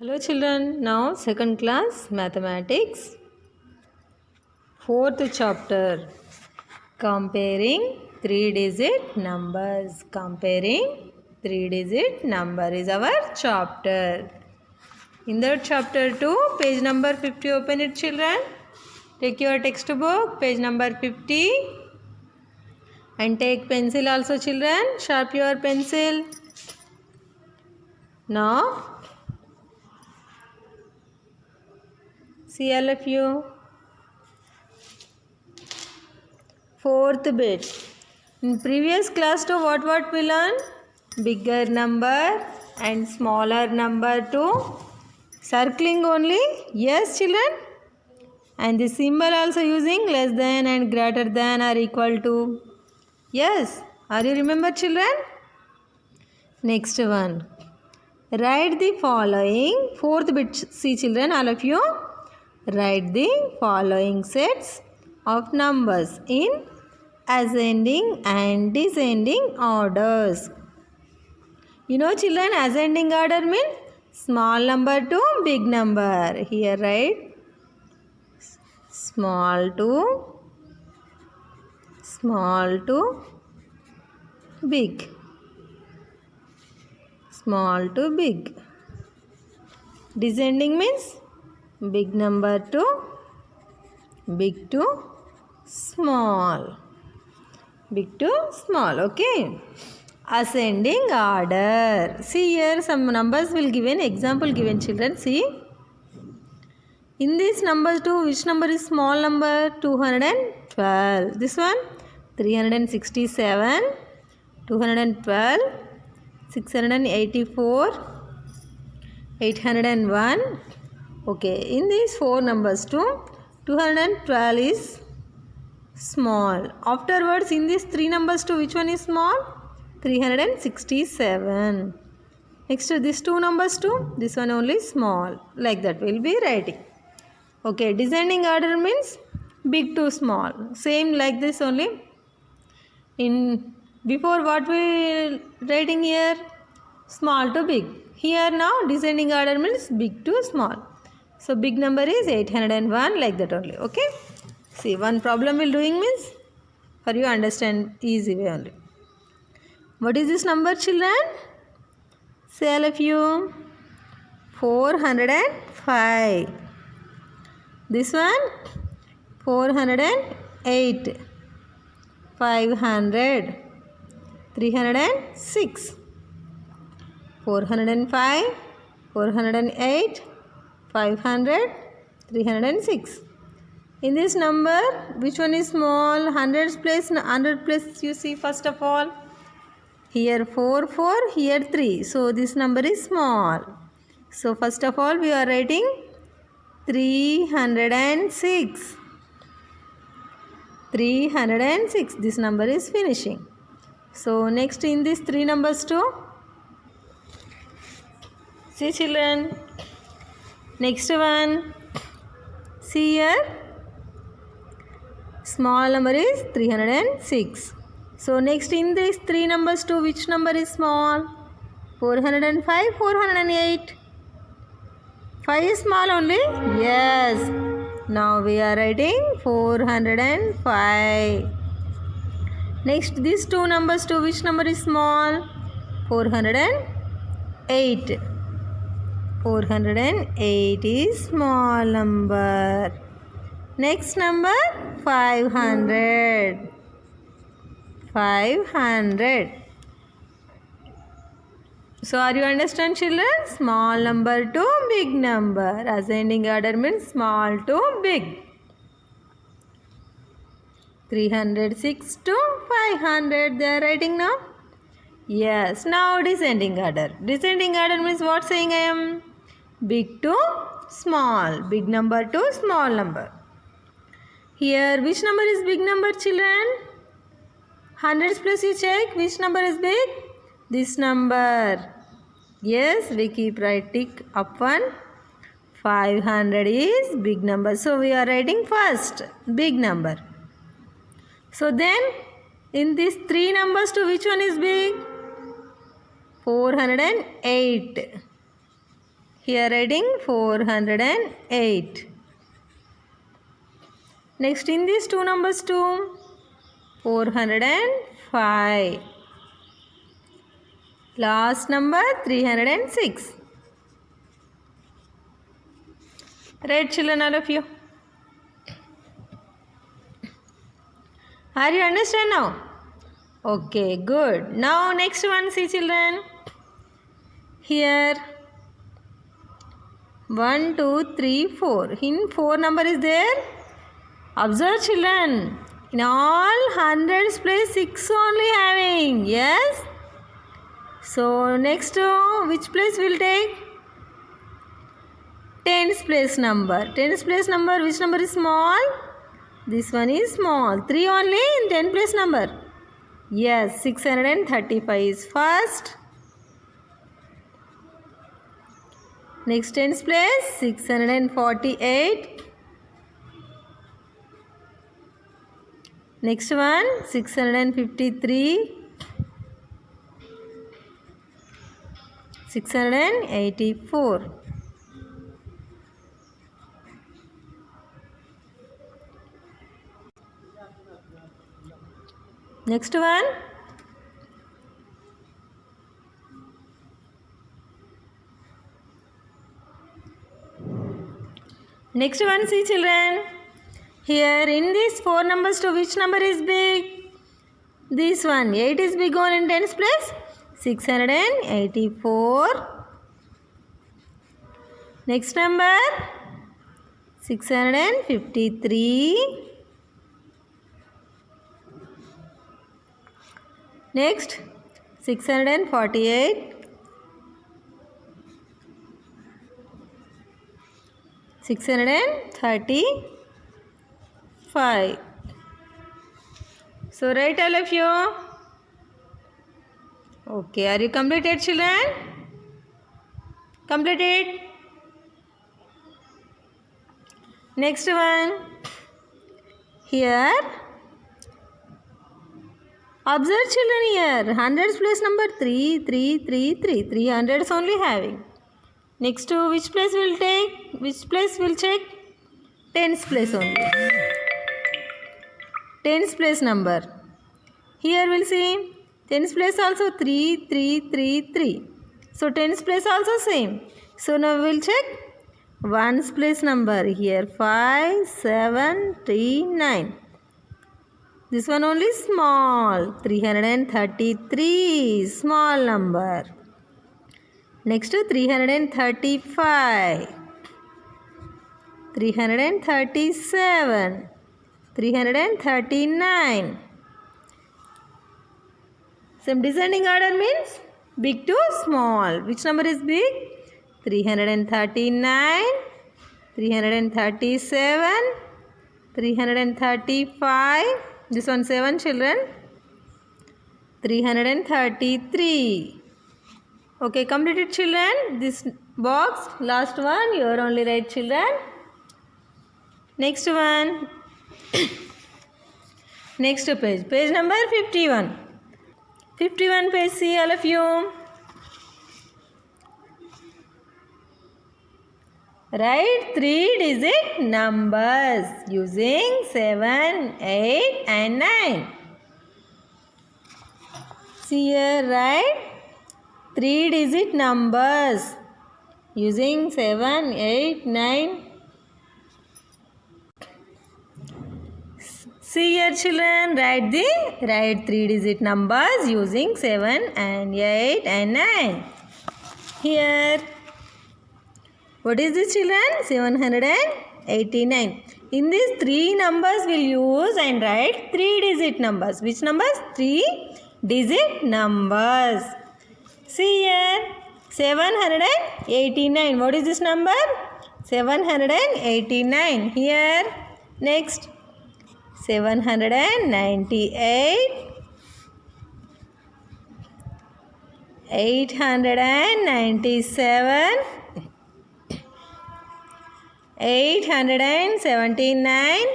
Hello children, now second class mathematics, fourth chapter, comparing 3-digit numbers. Comparing 3-digit number is our chapter. In that chapter 2, page number 50, open it children. Take your textbook, page number 50, and take pencil also children, sharp your pencil. Now see all of you. Fourth bit. In previous class to what we learned? Bigger number and smaller number to circling only. Yes children. And the symbol also using less than and greater than or equal to. Yes. Are you remember children? Next one. Write the following. Fourth bit. See children, all of you. Write the following sets of numbers in ascending and descending orders. You know children, ascending order means small number to big number. Here write small to big. Small to big. Descending means big number to big to small. Big to small, okay. Ascending order. See here some numbers will give an example given children. See. In these numbers too, which number is small number? 212. This one 367, 212, 684, 801. Okay, in these four numbers too, 212 is small. Afterwards, in these three numbers too, which one is small? 367. Next to these two numbers too, this one only small. Like that we will be writing. Okay, descending order means big to small. Same like this only. In before what we writing here? Small to big. Here now descending order means big to small. So big number is 801, like that only. Okay. See, one problem will doing means for you understand easy way only. What is this number children? Say all of you. 405. This one 408. 500. 306. 405. 408. 500. 306. In this number, which one is small? 100 place you see first of all. Here 4, here 3. So this number is small. So first of all we are writing 306. 306. This number is finishing. So next in these three numbers too. See children. Next one. See here. Small number is 306. So next in these three numbers too, which number is small? 405, 408. 5 is small only? Yes. Now we are writing 405. Next these two numbers too, which number is small? 408. 408 is small number. Next number 500. 500. So are you understand children? Small number to big number. Ascending order means small to big. 306 to 500 they are writing now. Yes. Now descending order. Descending order means what saying I am? Big to small. Big number to small number. Here which number is big number children? Hundreds plus you check. Which number is big? This number. Yes, we keep right tick up one. 500 is big number. So we are writing first big number. So then in these three numbers to which one is big? 408. Here writing 408. Next in these two numbers too, 405. Last number 306. Right, children, all of you. Are you understand now? Okay, good. Now next one, see children. Here 1, 2, 3, 4. In 4 number is there. Observe children. In all hundreds place 6 only having. Yes. So next which place will take? Tens place number. Tens place number, which number is small? This one is small. 3 only in 10 place number. Yes, 635 is first. Next tens place 648. Next one 653. 684. Next one. Next one, see children. Here in these 4 numbers to which number is big? This one. 8 is big one in tens place. 684. Next number 653. Next 648. 635. So write all of you. Okay, are you completed children? Completed. Next one. Here. Observe children here. Hundreds place number 3, 3, 3, 3. 300s only having. Next to which place will take? Which place will check? Tens place only. Tens place number. Here we'll see. Tens place also 3, 3, 3, 3. So tens place also same. So now we'll check ones place number. Here 5, 7, 3, 9. This one only small. 333. Small number. Next to 335. 337. 339. Some descending order means big to small. Which number is big? 339, 337, 335. This one 7 children. 333. Okay, completed children. This box, last one, you are only right children. Next one. Next page. Page number 51. 51 page, see all of you. Write 3-digit numbers using 7, 8 and 9. See here, write 3-digit numbers using 7, 8, 9. See here children, write 3-digit numbers using 7 and 8 and 9. Here, what is this children? 789. In these 3 numbers we'll use and write 3-digit numbers. Which numbers? 3-digit numbers. See here, 789. What is this number? 789. Here, next. 798, 897, 879,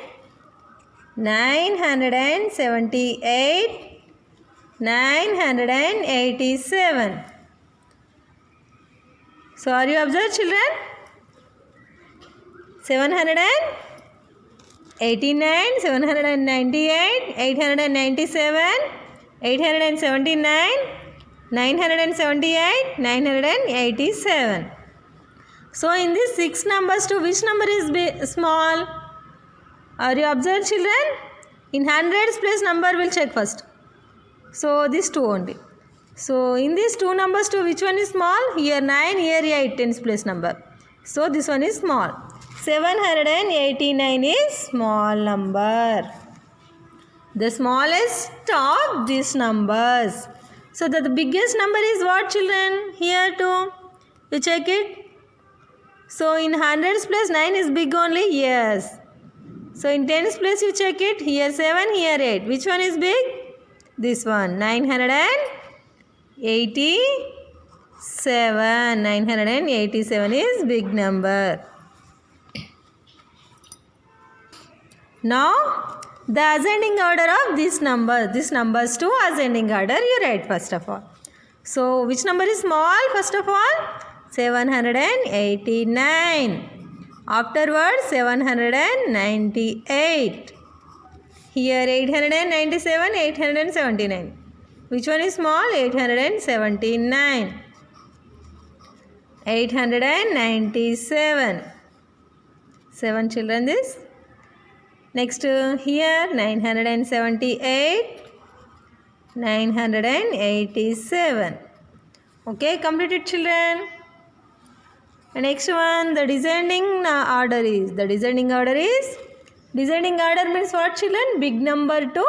978, 987. So are you observed, children? 789, 798, 897, 879, 978, 987. So in these 6 numbers to which number is small? Are you observed, children? In hundreds place number we'll check first. So these 2 only. So in these 2 numbers to which one is small? Here 9, here 8 tens place number. So this one is small. 789 is small number. The smallest of these numbers. So the biggest number is what, children? Here too. You check it. So in hundreds place 9 is big only? Yes. So in tens place you check it. Here 7, here 8. Which one is big? This one. 987. 987 is big number. Now the ascending order of this numbers to ascending order you write first of all. So which number is small first of all? 789. Afterwards 798. Here 897, 879. Which one is small? 879. 897. 7 children this. Next here 978. 987. Okay, completed, children. The next one, the descending order is. Descending order means what, children? Big number to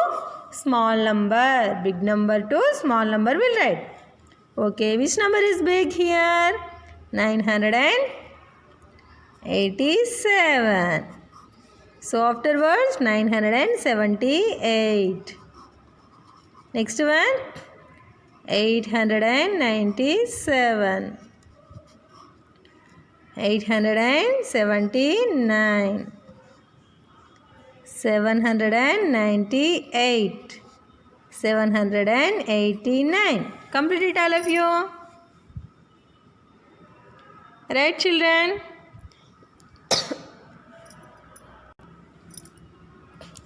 small number. Big number to small number we'll write. Okay, which number is big here? 987. So afterwards 978. Next one 897. 879. 798. 789. Complete it, all of you. Right, children?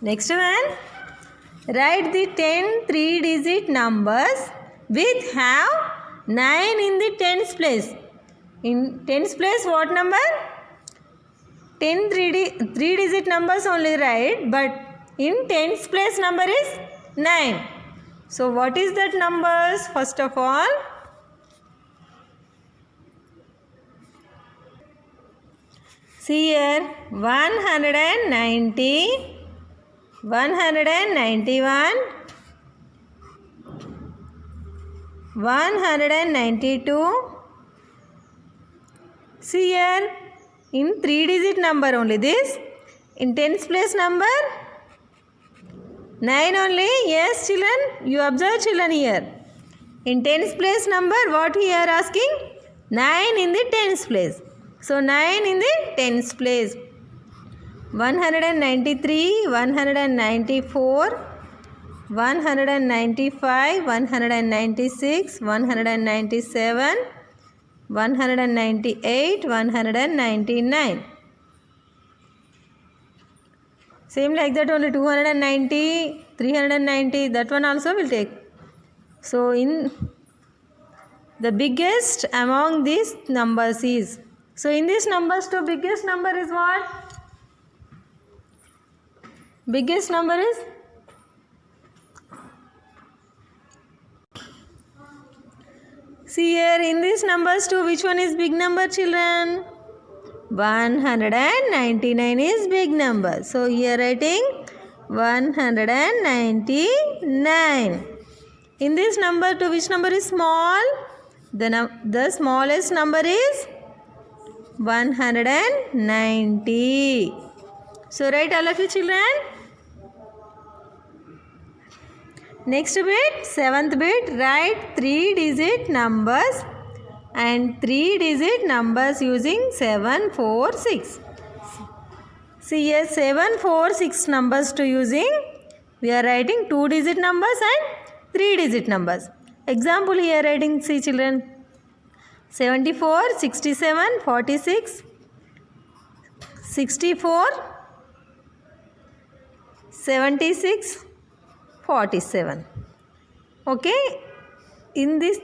Next one. Write the 10 3-digit numbers with have 9 in the tens place. In tens place what number? 10 3-digit numbers only write, but in tens place number is 9. So what is that numbers? First of all, see here 190, 191, 192. See here in 3-digit number only this. In tens place number 9 only. Yes, children, you observe, children, here. In tens place number what he are asking? 9 in the tens place. So 9 in the tens place. 193, 194, 195, 196, 197, 198, 199. Same like that only 290, 390, that one also will take. So in the biggest among these numbers is. So in these numbers to biggest number is what? Biggest number is see here in these numbers to which one is big number, children? 199 is big number. So here writing 199. In this number to which number is small? The smallest number is 190. So write all of you, children. Next bit, 7th bit, write 3-digit numbers and 3-digit numbers using 746. See here 746 numbers to using. We are writing 2-digit numbers and 3-digit numbers. Example here writing, see children. 74, 67, 46, 64, 76, 47. Okay, in these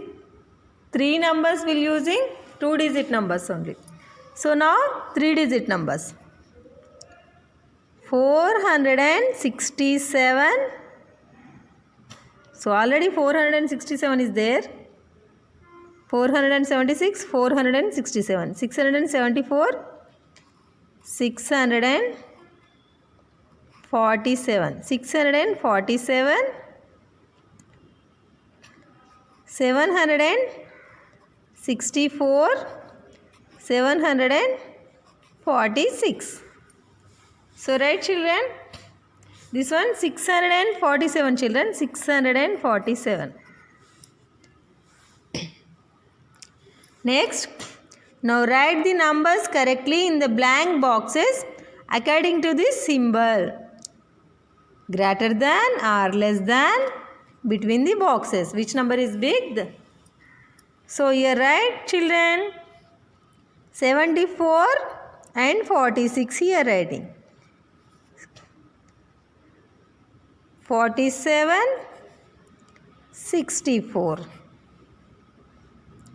three numbers we'll using 2-digit numbers only. So now 3-digit numbers. 467. So already 467 is there. 476, 467, 674, 647, 647, 764, 746. So right children, this one 647 children, 647. Next, now write the numbers correctly in the blank boxes according to this symbol. Greater than or less than between the boxes. Which number is big? So here write children 74 and 46 here writing. 47, 64.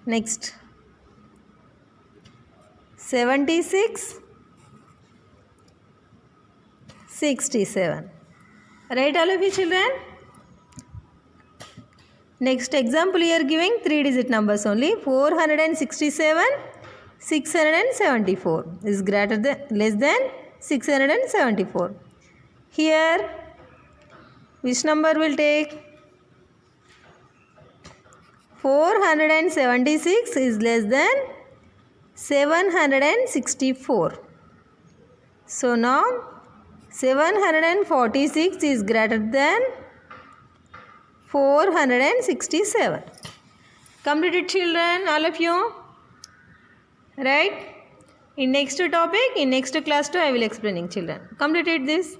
Next 76, 67. Right all of you children? Next example here giving 3-digit numbers only. 467, 674 is greater than less than 674. Here which number will take? 476 is less than 764. So now 746 is greater than 467. Completed children, all of you? Right? In next topic, in next class too I will explaining children. Completed this.